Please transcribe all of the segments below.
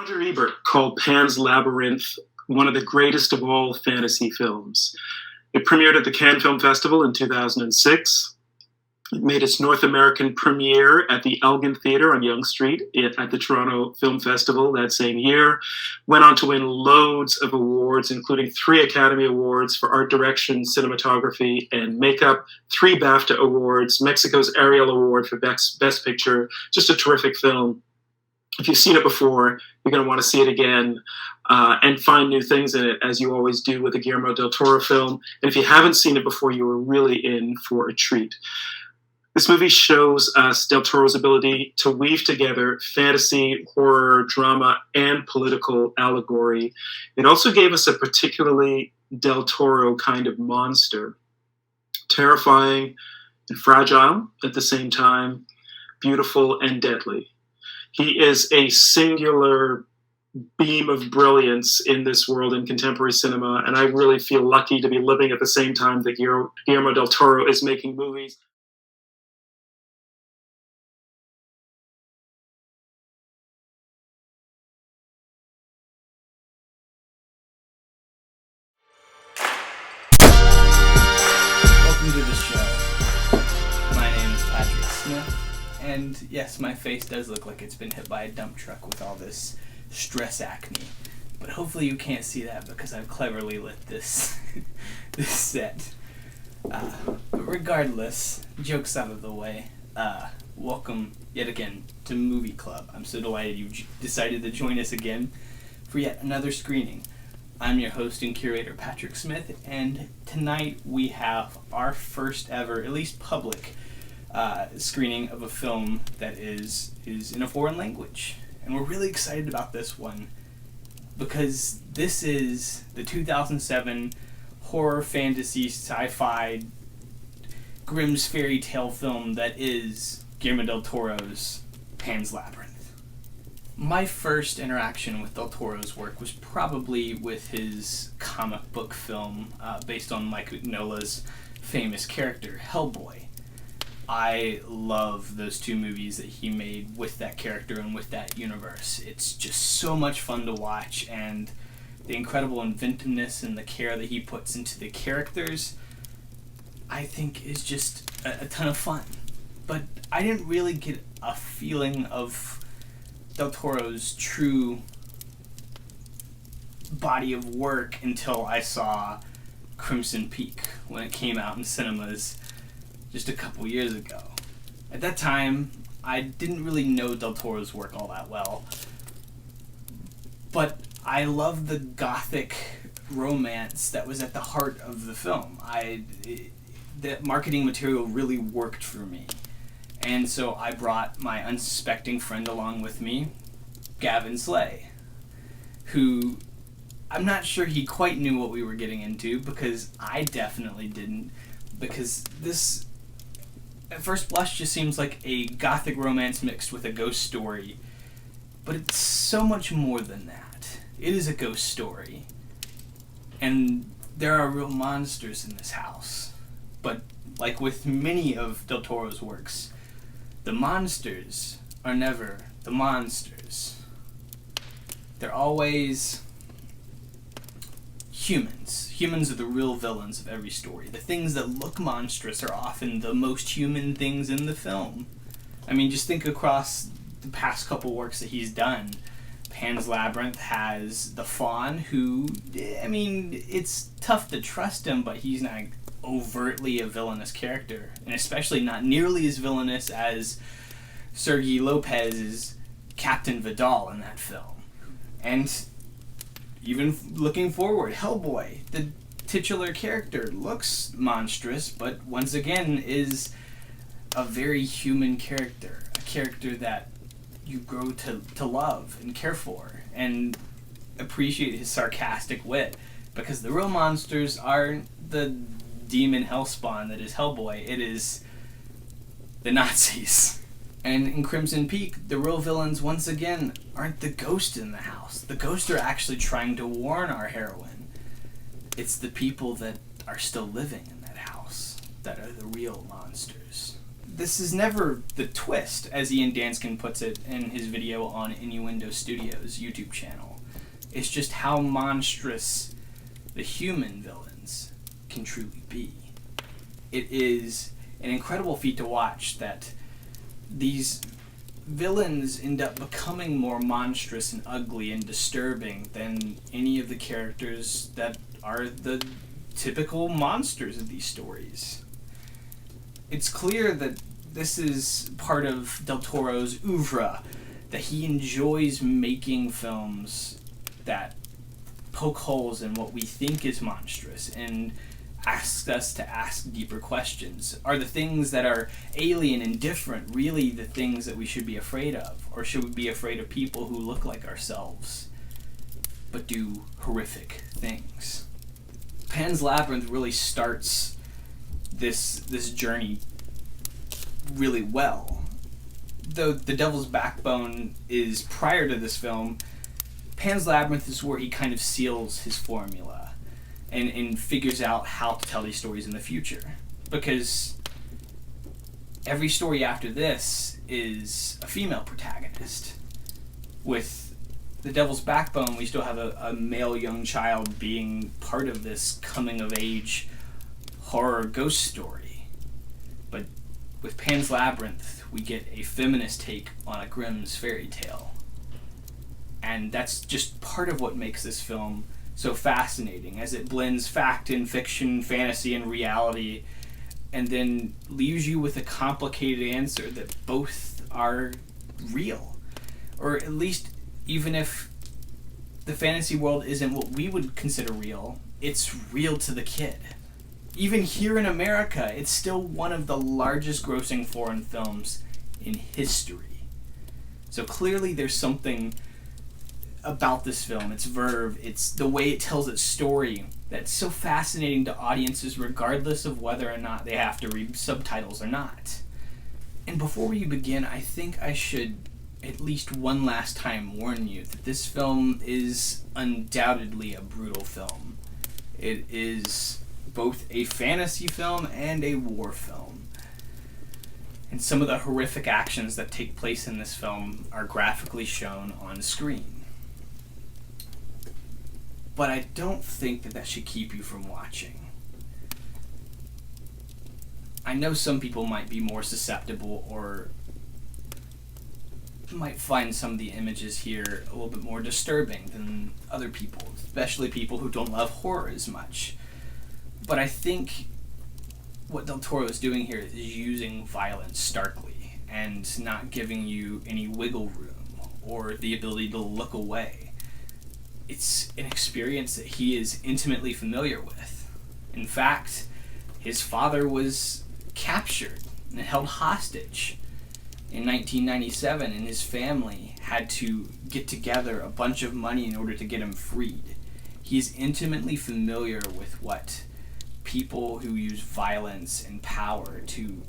Roger Ebert called Pan's Labyrinth one of the greatest of all fantasy films. It premiered at the Cannes Film Festival in 2006. It made its North American premiere at the Elgin Theatre on Yonge Street at the Toronto Film Festival that same year. Went on to win loads of awards, including 3 Academy Awards for art direction, cinematography, and makeup, 3 BAFTA Awards, Mexico's Ariel Award for Best Picture. Just a terrific film. If you've seen it before, you're going to want to see it again and find new things in it, as you always do with a Guillermo del Toro film. And if you haven't seen it before, you are really in for a treat. This movie shows us Del Toro's ability to weave together fantasy, horror, drama, and political allegory. It also gave us a particularly Del Toro kind of monster. Terrifying and fragile at the same time, beautiful and deadly. He is a singular beam of brilliance in this world in contemporary cinema, and I really feel lucky to be living at the same time that Guillermo del Toro is making movies. Welcome to the show. My name is Patrick Smith. And yes, my face does look like it's been hit by a dump truck with all this stress acne. But hopefully you can't see that because I've cleverly lit this this set. But regardless, jokes out of the way, welcome yet again to Movie Club. I'm so delighted you decided to join us again for yet another screening. I'm your host and curator, Patrick Smith, and tonight we have our first ever, at least public, screening of a film that is in a foreign language. And we're really excited about this one because this is the 2007 horror, fantasy, sci-fi, Grimm's fairy tale film that is Guillermo del Toro's Pan's Labyrinth. My first interaction with del Toro's work was probably with his comic book film based on Mike Mignola's famous character, Hellboy. I love those 2 movies that he made with that character and with that universe. It's just so much fun to watch, and the incredible inventiveness and the care that he puts into the characters, I think, is just a ton of fun. But I didn't really get a feeling of del Toro's true body of work until I saw Crimson Peak when it came out in cinemas just a couple years ago. At that time, I didn't really know del Toro's work all that well, but I loved the gothic romance that was at the heart of the film. The marketing material really worked for me, and so I brought my unsuspecting friend along with me, Gavin Slay, who I'm not sure he quite knew what we were getting into, because I definitely didn't, because this at first blush just seems like a gothic romance mixed with a ghost story, but it's so much more than that. It is a ghost story, and there are real monsters in this house. But like with many of del Toro's works, the monsters are never the monsters. They're always humans. Humans are the real villains of every story. The things that look monstrous are often the most human things in the film. I mean, just think across the past couple works that he's done. Pan's Labyrinth has the Faun, who, I mean, it's tough to trust him, but he's not overtly a villainous character, and especially not nearly as villainous as Sergei Lopez's Captain Vidal in that film. And even looking forward, Hellboy, the titular character, looks monstrous, but once again is a very human character. A character that you grow to love and care for and appreciate his sarcastic wit. Because the real monsters aren't the demon hellspawn that is Hellboy, it is the Nazis. And in Crimson Peak, the real villains, once again, aren't the ghosts in the house. The ghosts are actually trying to warn our heroine. It's the people that are still living in that house that are the real monsters. this is never the twist, as Ian Danskin puts it in his video on Innuendo Studios' YouTube channel. It's just how monstrous the human villains can truly be. It is an incredible feat to watch that these villains end up becoming more monstrous and ugly and disturbing than any of the characters that are the typical monsters of these stories. It's clear that this is part of Del Toro's oeuvre, that he enjoys making films that poke holes in what we think is monstrous and asks us to ask deeper questions. Are the things that are alien and different really the things that we should be afraid of? Or should we be afraid of people who look like ourselves but do horrific things? Pan's Labyrinth really starts this journey really well. Though The Devil's Backbone is prior to this film, Pan's Labyrinth is where he kind of seals his formula and figures out how to tell these stories in the future. Because every story after this is a female protagonist. With The Devil's Backbone, we still have a male young child being part of this coming-of-age horror ghost story. But with Pan's Labyrinth, we get a feminist take on a Grimm's fairy tale. And that's just part of what makes this film so fascinating, as it blends fact and fiction, fantasy and reality, and then leaves you with a complicated answer that both are real. Or at least, even if the fantasy world isn't what we would consider real, it's real to the kid. Even here in America, it's still one of the largest grossing foreign films in history. So clearly there's something about this film, its verve, it's the way it tells its story, that's so fascinating to audiences regardless of whether or not they have to read subtitles or not. And before we begin, I think I should at least one last time warn you that this film is undoubtedly a brutal film. It is both a fantasy film and a war film. And some of the horrific actions that take place in this film are graphically shown on screen. But I don't think that should keep you from watching. I know some people might be more susceptible or might find some of the images here a little bit more disturbing than other people, especially people who don't love horror as much. But I think what Del Toro is doing here is using violence starkly and not giving you any wiggle room or the ability to look away. It's an experience that he is intimately familiar with. In fact, his father was captured and held hostage in 1997, and his family had to get together a bunch of money in order to get him freed. He's intimately familiar with what people who use violence and power to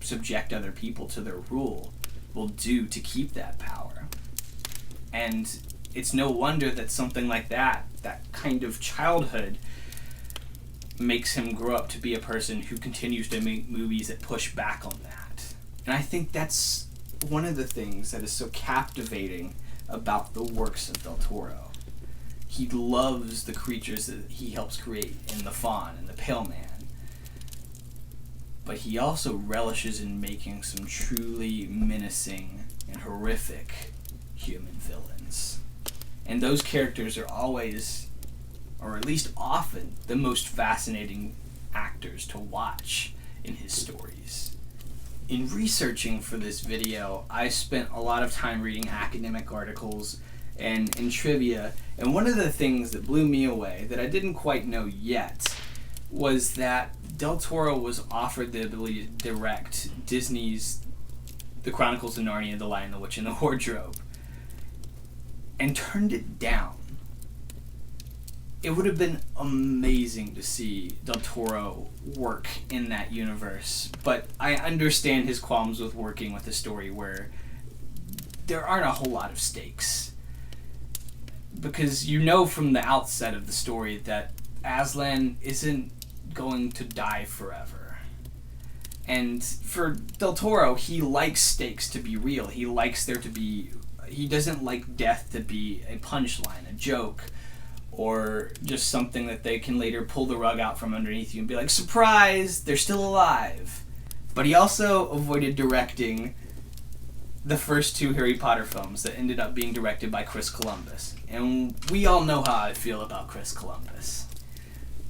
subject other people to their rule will do to keep that power. And it's no wonder that something like that kind of childhood, makes him grow up to be a person who continues to make movies that push back on that. And I think that's one of the things that is so captivating about the works of Del Toro. He loves the creatures that he helps create in The Fawn and The Pale Man. But he also relishes in making some truly menacing and horrific human villains. And those characters are always, or at least often, the most fascinating actors to watch in his stories. In researching for this video, I spent a lot of time reading academic articles and in trivia, and one of the things that blew me away that I didn't quite know yet was that Del Toro was offered the ability to direct Disney's The Chronicles of Narnia, The Lion, the Witch, and the Wardrobe, and turned it down. It would have been amazing to see Del Toro work in that universe, but I understand his qualms with working with a story where there aren't a whole lot of stakes. Because you know from the outset of the story that Aslan isn't going to die forever. And for Del Toro, he likes stakes to be real. He likes there to be... He doesn't like death to be a punchline, a joke, or just something that they can later pull the rug out from underneath you and be like, surprise, they're still alive. But he also avoided directing the first 2 Harry Potter films that ended up being directed by Chris Columbus. And we all know how I feel about Chris Columbus.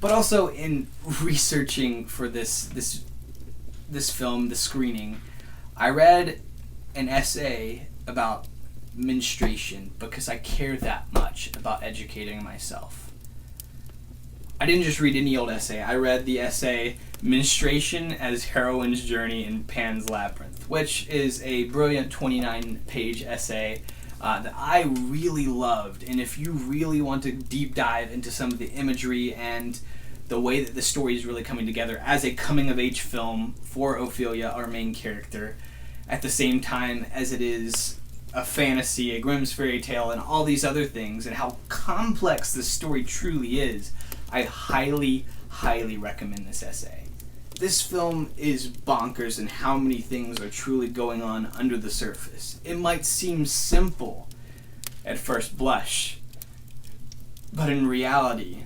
But also in researching for this film, the screening, I read an essay about menstruation because I care that much about educating myself. I didn't just read any old essay. I read the essay Menstruation as Heroine's Journey in Pan's Labyrinth, which is a brilliant 29-page essay that I really loved. And if you really want to deep dive into some of the imagery and the way that the story is really coming together as a coming-of-age film for Ophelia, our main character, at the same time as it is a fantasy, a Grimm's fairy tale, and all these other things, and how complex the story truly is, I highly, highly recommend this essay. This film is bonkers in how many things are truly going on under the surface. It might seem simple at first blush, but in reality,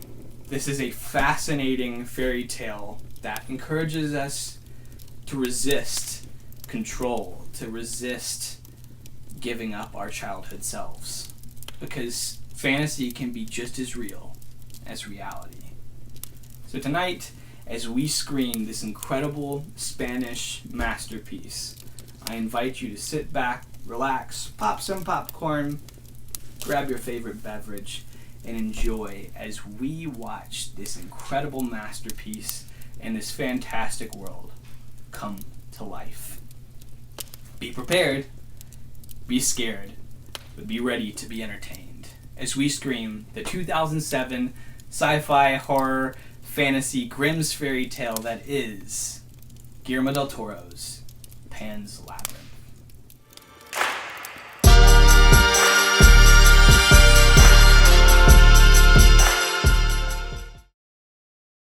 this is a fascinating fairy tale that encourages us to resist control, to resist giving up our childhood selves. Because fantasy can be just as real as reality. So tonight, as we screen this incredible Spanish masterpiece, I invite you to sit back, relax, pop some popcorn, grab your favorite beverage, and enjoy as we watch this incredible masterpiece and this fantastic world come to life. Be prepared, be scared, but be ready to be entertained as we scream the 2007 sci-fi horror fantasy Grimm's fairy tale that is Guillermo del Toro's Pan's Labyrinth.